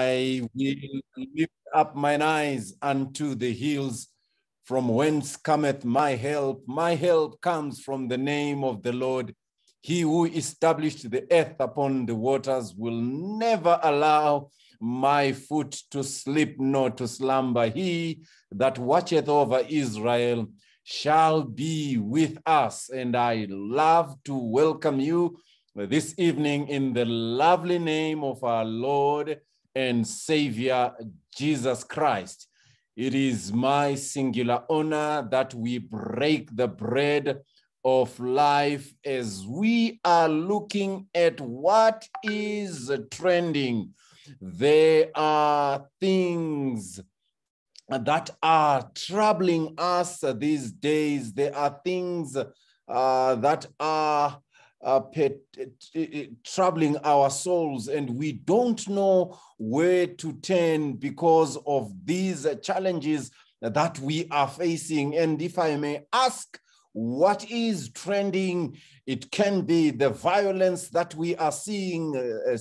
I will lift up mine eyes unto the hills, from whence cometh my help. My help comes from the name of the Lord. He who established the earth upon the waters will never allow my foot to slip nor to slumber. He that watcheth over Israel shall be with us. And I love to welcome you this evening in the lovely name of our Lord and Savior, Jesus Christ. It is my singular honor that we break the bread of life as we are looking at what is trending. There are things that are troubling us these days. There are things that are troubling our souls, and we don't know where to turn because of these challenges that we are facing. And if I may ask, what is trending? It can be the violence that we are seeing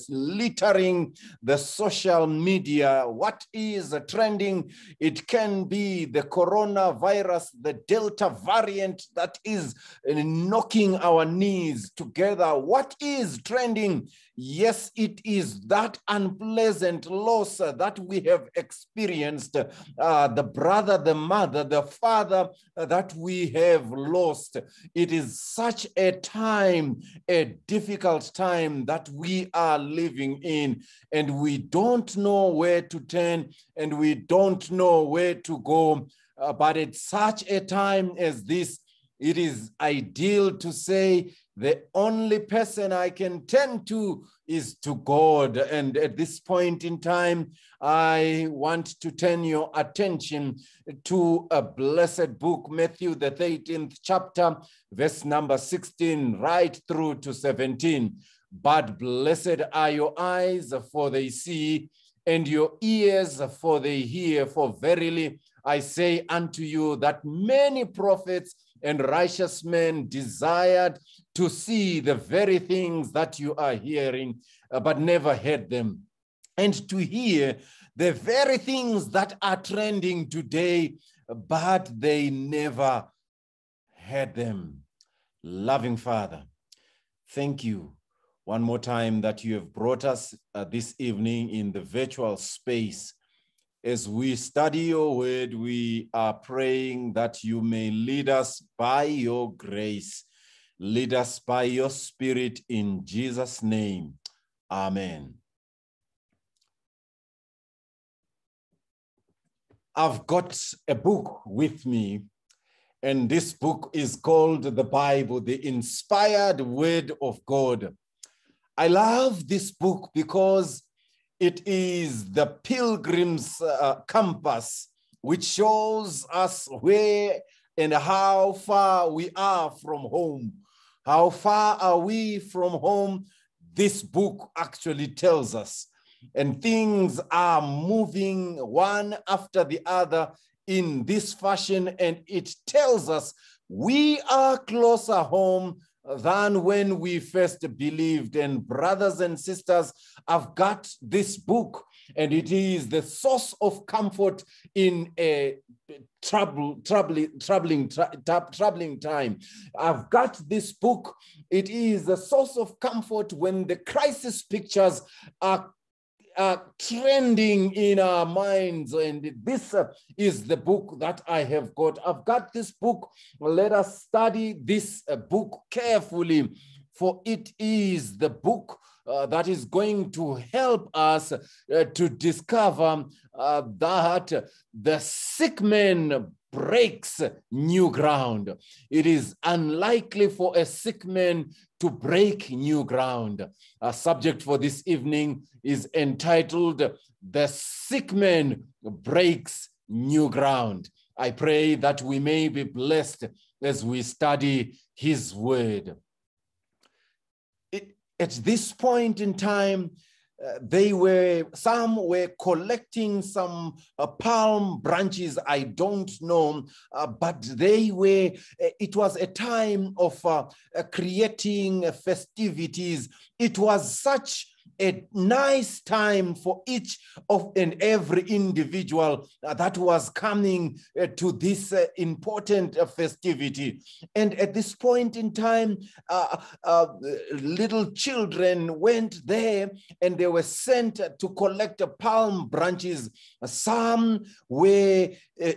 littering the social media. What is trending? It can be the coronavirus, the Delta variant that is knocking our knees together. What is trending? Yes, it is that unpleasant loss that we have experienced, the brother, the mother, the father that we have lost. It is such a time, a difficult time that we are living in, and we don't know where to turn and we don't know where to go. But at such a time as this, it is ideal to say, the only person I can turn to is to God. And at this point in time, I want to turn your attention to a blessed book, Matthew, the 13th chapter, verse number 16, right through to 17. But blessed are your eyes, for they see, and your ears, for they hear. For verily I say unto you that many prophets and righteous men desired to see the very things that you are hearing, but never heard them, and to hear the very things that are trending today, but they never heard them. Loving Father, thank you one more time that you have brought us this evening in the virtual space. As we study your word, we are praying that you may lead us by your grace, lead us by your Spirit, in Jesus' name. Amen. I've got a book with me, and this book is called the Bible, the inspired word of God. I love this book because it is the pilgrim's compass, which shows us where and how far we are from home. How far are we from home? This book actually tells us. And things are moving one after the other in this fashion, and it tells us we are closer home than when we first believed. And brothers and sisters, I've got this book, and it is the source of comfort in a troubling time. I've got this book. It is a source of comfort when the crisis pictures are trending in our minds, and this is the book that I have got. I've got this book. Let us study this book carefully, for it is the book that is going to help us to discover that the sick man breaks new ground. It is unlikely for a sick man to break new ground. Our subject for this evening is entitled, The Sick Man Breaks New Ground. I pray that we may be blessed as we study his word. At this point in time, some were collecting some palm branches, I don't know, but it was a time of creating festivities. It was such a nice time for each of and every individual that was coming to this important festivity. And at this point in time, little children went there and they were sent to collect palm branches. Some were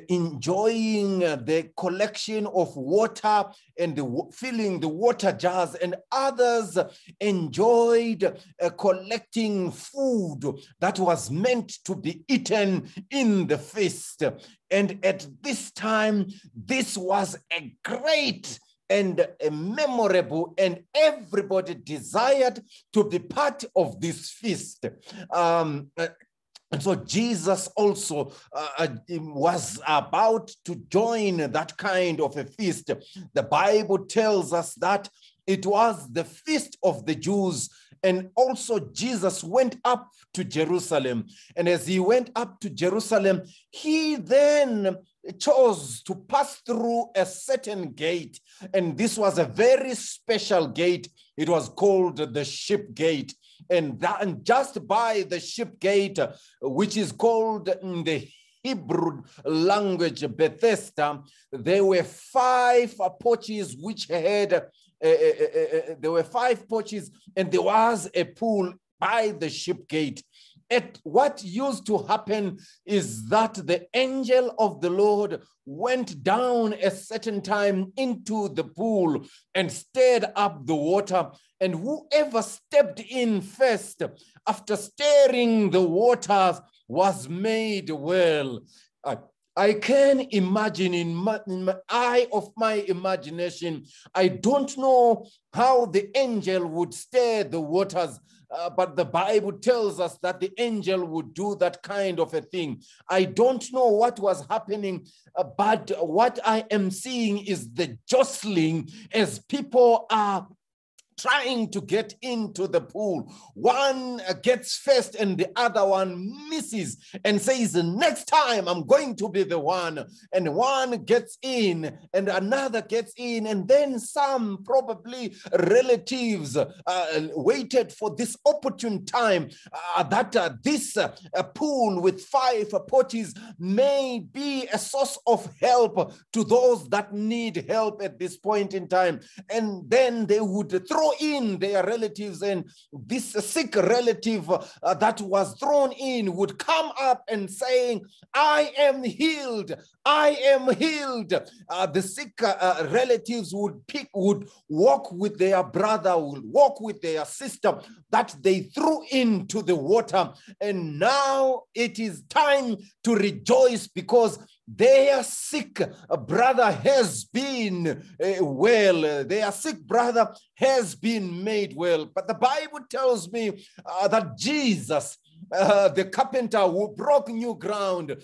enjoying the collection of water and filling the water jars, and others enjoyed collecting food that was meant to be eaten in the feast. And at this time, this was a great and a memorable, and everybody desired to be part of this feast. And so Jesus also was about to join that kind of a feast. The Bible tells us that it was the feast of the Jews. And also Jesus went up to Jerusalem. And as he went up to Jerusalem, he then chose to pass through a certain gate. And this was a very special gate. It was called the Sheep Gate. And just by the Sheep Gate, which is called in the Hebrew language Bethesda, there were 5 porches which had, there were 5 porches, and there was a pool by the Sheep Gate. And what used to happen is that the angel of the Lord went down a certain time into the pool and stirred up the water. And whoever stepped in first after stirring the waters was made well. I can imagine in my eye of my imagination, I don't know how the angel would stir the waters, but the Bible tells us that the angel would do that kind of a thing. I don't know what was happening, but what I am seeing is the jostling as people are trying to get into the pool. One gets first and the other one misses and says, next time I'm going to be the one. And one gets in and another gets in. And then some probably relatives waited for this opportune time that this pool with 5 porches may be a source of help to those that need help at this point in time. And then they would throw in their relatives, and this sick relative that was thrown in would come up and saying, I am healed, I am healed. The sick relatives would walk with their brother, would walk with their sister that they threw into the water. And now it is time to rejoice because their sick brother has been well. Their sick brother has been made well. But the Bible tells me that Jesus, the carpenter who broke new ground,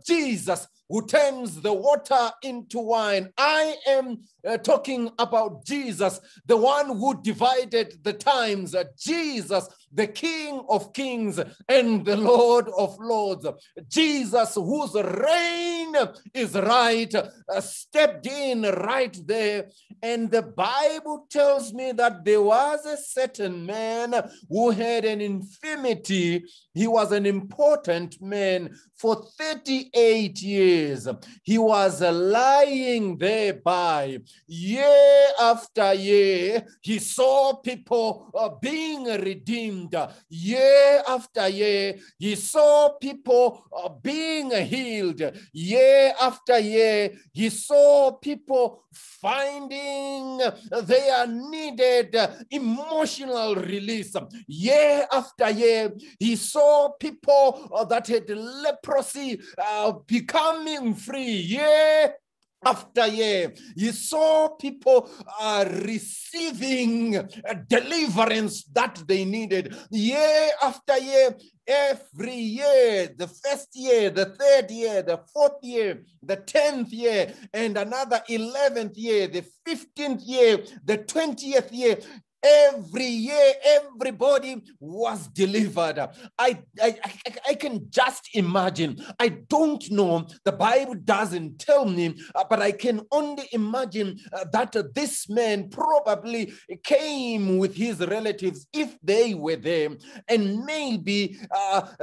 Jesus who turns the water into wine. I am talking about Jesus, the one who divided the times. Jesus, the King of Kings and the Lord of Lords. Jesus, whose reign is right, stepped in right there. And the Bible tells me that there was a certain man who had an infirmity. He was an important man for 38 years. He was lying thereby. Year after year, he saw people being redeemed. Year after year, he saw people being healed. Year after year, he saw people finding their needed emotional release. Year after year, he saw people that had leprosy becoming free. Year after year, you saw people receiving deliverance that they needed. Year after year, every year, the first year, the third year, the fourth year, the 10th year, and another 11th year, the 15th year, the 20th year, Every year, everybody was delivered. I can just imagine. I don't know. The Bible doesn't tell me, but I can only imagine that this man probably came with his relatives if they were there, and maybe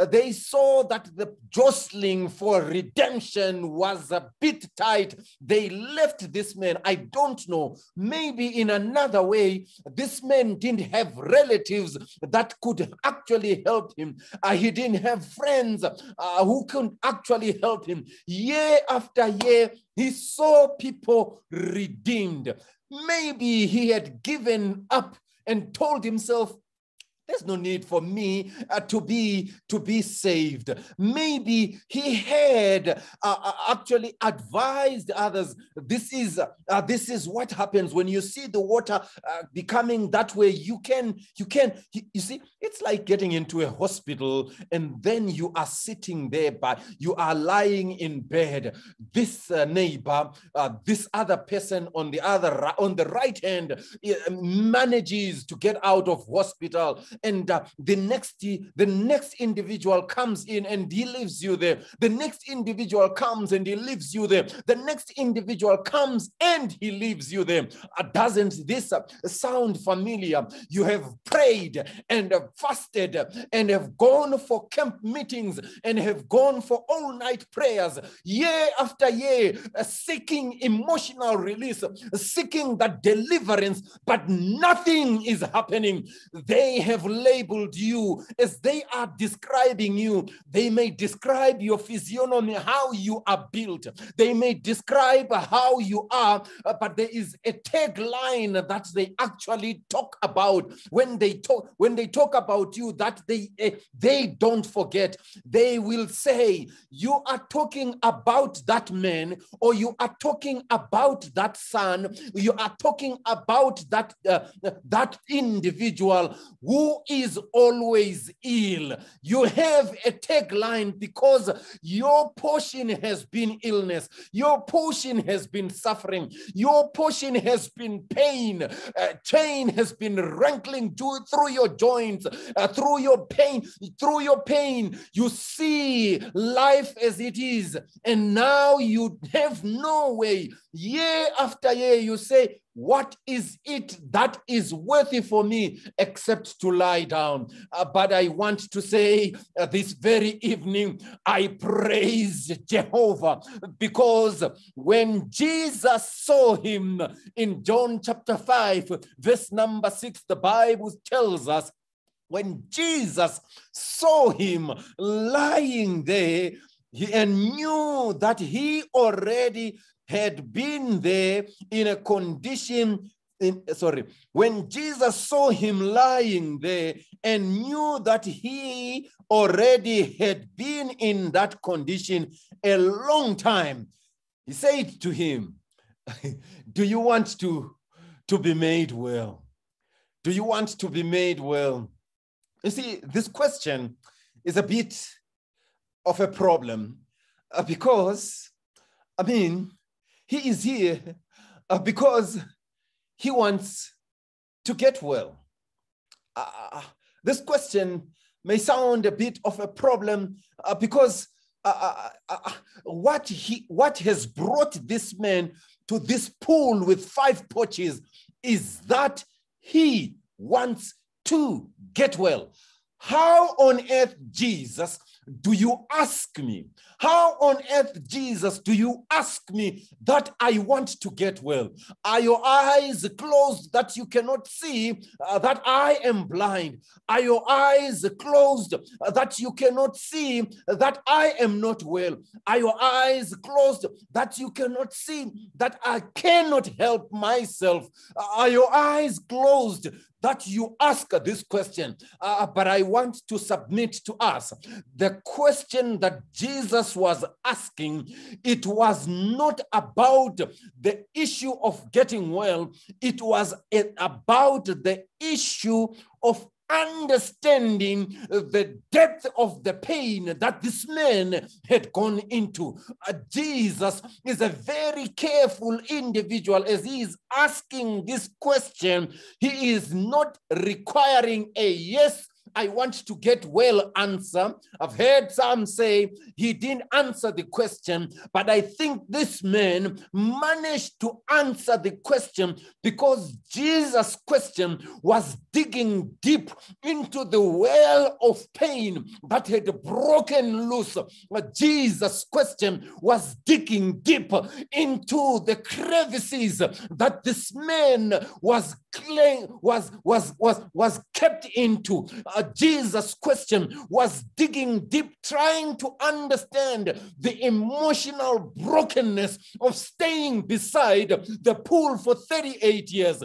they saw that the jostling for redemption was a bit tight. They left this man. I don't know. Maybe in another way, this man didn't have relatives that could actually help him. He didn't have friends who could actually help him. Year after year, he saw people redeemed. Maybe he had given up and told himself, there's no need for me to be saved. Maybe he had actually advised others. This is what happens when you see the water becoming that way. You see, it's like getting into a hospital and then you are sitting there, but you are lying in bed. This neighbor, this other person on the right hand manages to get out of hospital. And the next individual comes in and he leaves you there. The next individual comes and he leaves you there. The next individual comes and he leaves you there. Doesn't this sound familiar? You have prayed and fasted and have gone for camp meetings and have gone for all-night prayers year after year, seeking emotional release, seeking that deliverance, but nothing is happening. They have labeled you as they are describing you. They may describe your physiognomy, how you are built. They may describe how you are, but there is a tagline that they actually talk about when they talk about you, that they don't forget. They will say, you are talking about that man, or you are talking about that son, you are talking about that individual who is always ill. You have a tagline because your portion has been illness. Your portion has been suffering. Your portion has been pain. Chain has been rankling through your joints, through your pain. Through your pain, you see life as it is, and now you have no way. Year after year, you say, what is it that is worthy for me except to lie down? But I want to say this very evening, I praise Jehovah, because when Jesus saw him in John chapter 5, verse number 6, the Bible tells us, when Jesus saw him lying there and knew that he already had been there in a condition, when Jesus saw him lying there and knew that he already had been in that condition a long time, he said to him, do you want to be made well? Do you want to be made well? You see, this question is a bit of a problem because, he is here because he wants to get well. This question may sound a bit of a problem because what has brought this man to this pool with 5 porches is that he wants to get well. How on earth, Jesus, do you ask me? How on earth, Jesus, do you ask me that I want to get well? Are your eyes closed that you cannot see that I am blind? Are your eyes closed that you cannot see that I am not well? Are your eyes closed that you cannot see that I cannot help myself? Are your eyes closed that you ask this question? But I want to submit to us the question that Jesus was asking. It was not about the issue of getting well. It was about the issue of understanding the depth of the pain that this man had gone into. Jesus is a very careful individual as he is asking this question. He is not requiring a yes, I want to get well answer. I've heard some say he didn't answer the question, but I think this man managed to answer the question because Jesus' question was digging deep into the well of pain that had broken loose. Jesus' question was digging deep into the crevices that this man was kept into. Jesus' question was digging deep, trying to understand the emotional brokenness of staying beside the pool for 38 years.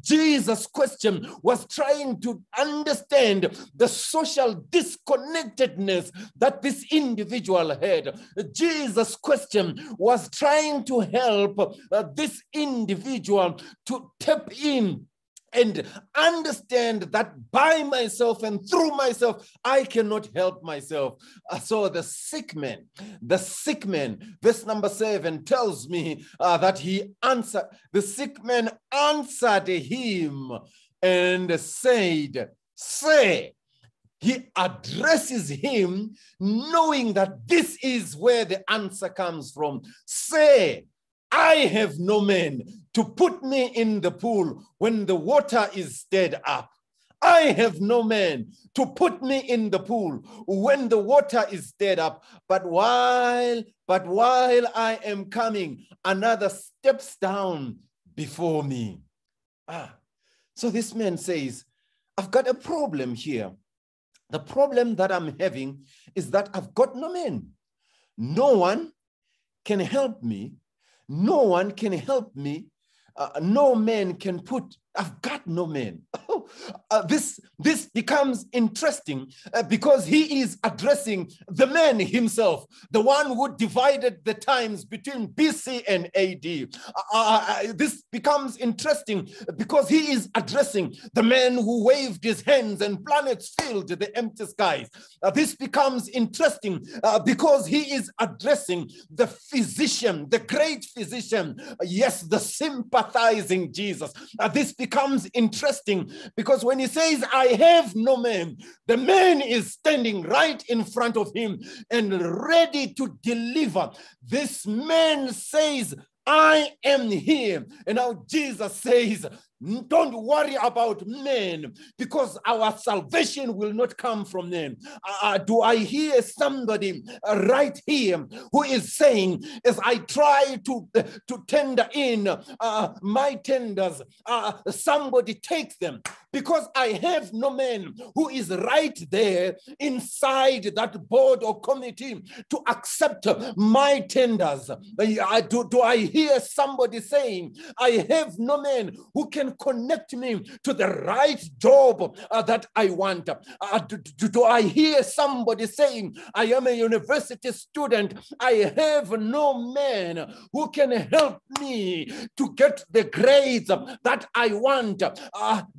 Jesus' question was trying to understand the social disconnectedness that this individual had. Jesus' question was trying to help this individual to tap in and understand that by myself and through myself, I cannot help myself. So the sick man, verse number 7 tells me that the sick man answered him and said, say. He addresses him knowing that this is where the answer comes from. Say, I have no man to put me in the pool when the water is stirred up. I have no man to put me in the pool when the water is stirred up. But while I am coming, another steps down before me. So this man says, I've got a problem here. The problem that I'm having is that I've got no man. No one can help me. No one can help me. No man can put, I've got no man. This becomes interesting because he is addressing the man himself, the one who divided the times between BC and AD. This becomes interesting because he is addressing the man who waved his hands and planets filled the empty skies. This becomes interesting because he is addressing the physician, the great physician, yes, the sympathizing Jesus. This becomes interesting because when he says, I have no man, the man is standing right in front of him and ready to deliver. This man says, I am here. And now Jesus says, don't worry about men because our salvation will not come from men. Do I hear somebody right here who is saying, as I try to tender in my tenders, somebody takes them because I have no man who is right there inside that board or committee to accept my tenders. Do I hear somebody saying, I have no man who can connect me to the right job that I want? Do I hear somebody saying, I am a university student, I have no man who can help me to get the grades that I want?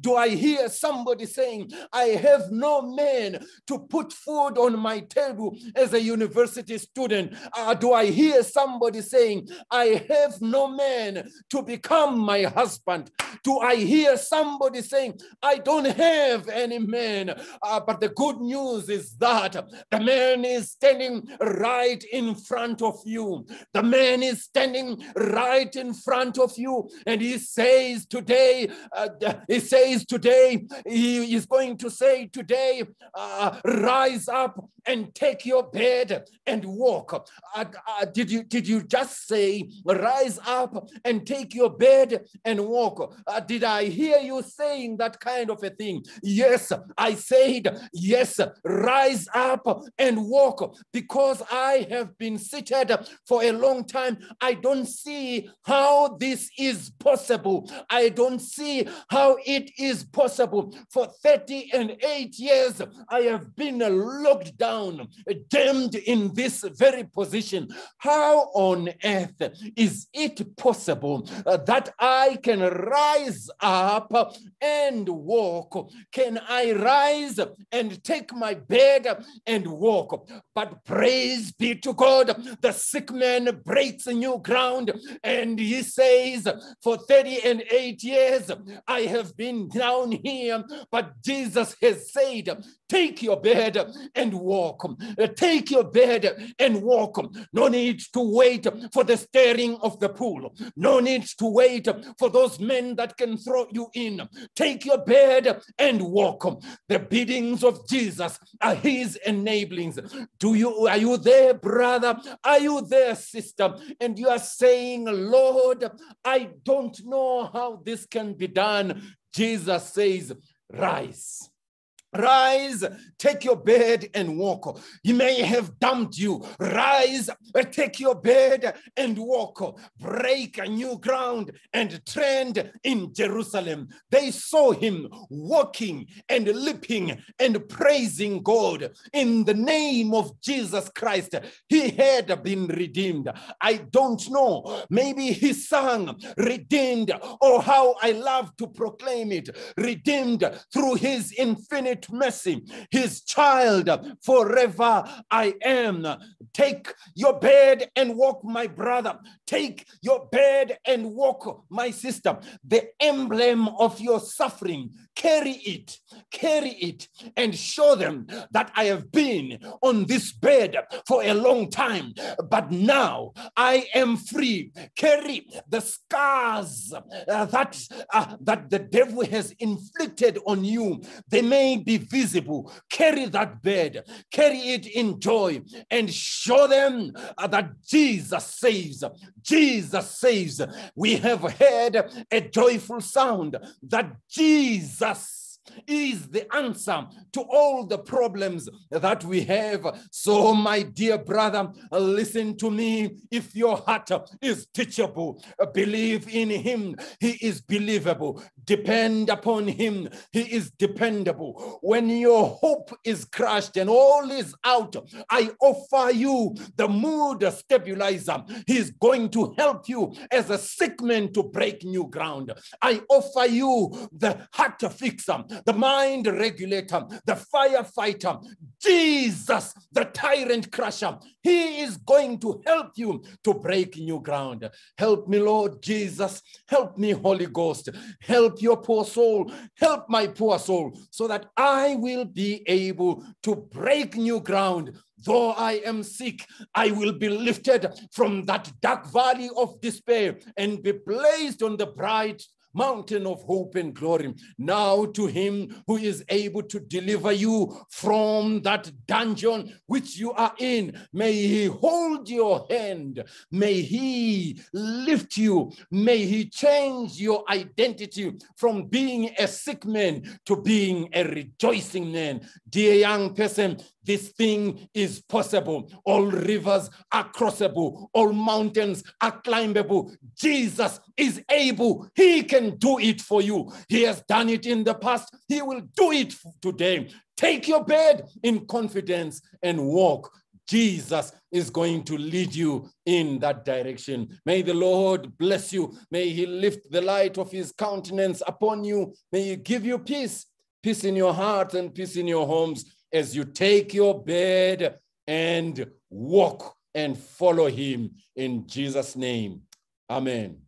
Do I hear somebody saying, I have no man to put food on my table as a university student? Do I hear somebody saying, I have no man to become my husband? Do I hear somebody saying, I don't have any man? But the good news is that the man is standing right in front of you. The man is standing right in front of you. And he says today, he is going to say today, rise up and take your bed and walk. Did you just say, rise up and take your bed and walk? Did I hear you saying that kind of a thing? Yes, I said, yes, rise up and walk, because I have been seated for a long time. I don't see how this is possible. I don't see how it is possible. For 38 years, I have been locked down, damned in this very position. How on earth is it possible that I can rise rise up and walk? Can I rise and take my bed and walk? But praise be to God, the sick man breaks new ground, and he says, for 38 years, I have been down here, but Jesus has said, take your bed and walk. Take your bed and walk. No need to wait for the stirring of the pool. No need to wait for those men that can throw you in. Take your bed and walk. The biddings of Jesus are his enablings. Are you there, brother? Are you there, sister? And you are saying, Lord, I don't know how this can be done. Jesus says, rise. Rise, take your bed and walk. He may have dumped you. Rise, take your bed and walk. Break a new ground and trend in Jerusalem. They saw him walking and leaping and praising God. In the name of Jesus Christ, he had been redeemed. I don't know. Maybe he sang redeemed, or how I love to proclaim it, redeemed through his infinite mercy, his child forever I am. Take your bed and walk, my brother. Take your bed and walk, my sister. The emblem of your suffering, carry it, and show them that I have been on this bed for a long time, but now I am free. Carry the scars that the devil has inflicted on you. They may be visible. Carry that bed, carry it in joy, and show them that Jesus saves. Jesus saves. We have heard a joyful sound that Jesus is the answer to all the problems that we have. So, my dear brother, listen to me. If your heart is teachable, believe in him. He is believable. Depend upon him. He is dependable. When your hope is crushed and all is out, I offer you the mood stabilizer. He's going to help you as a sick man to break new ground. I offer you the heart fixer, the mind regulator, the firefighter, Jesus, the tyrant crusher. He is going to help you to break new ground. Help me, Lord Jesus. Help me, Holy Ghost. Help your poor soul. Help my poor soul, so that I will be able to break new ground. Though I am sick, I will be lifted from that dark valley of despair and be placed on the bright mountain of hope and glory. Now to him who is able to deliver you from that dungeon which you are in, may he hold your hand, may he lift you, may he change your identity from being a sick man to being a rejoicing man. Dear young person, this thing is possible. All rivers are crossable. All mountains are climbable. Jesus is able. He can do it for you. He has done it in the past. He will do it today. Take your bed in confidence and walk. Jesus is going to lead you in that direction. May the Lord bless you. May he lift the light of his countenance upon you. May he give you peace, peace in your heart and peace in your homes, as you take your bed and walk and follow him in Jesus' name. Amen.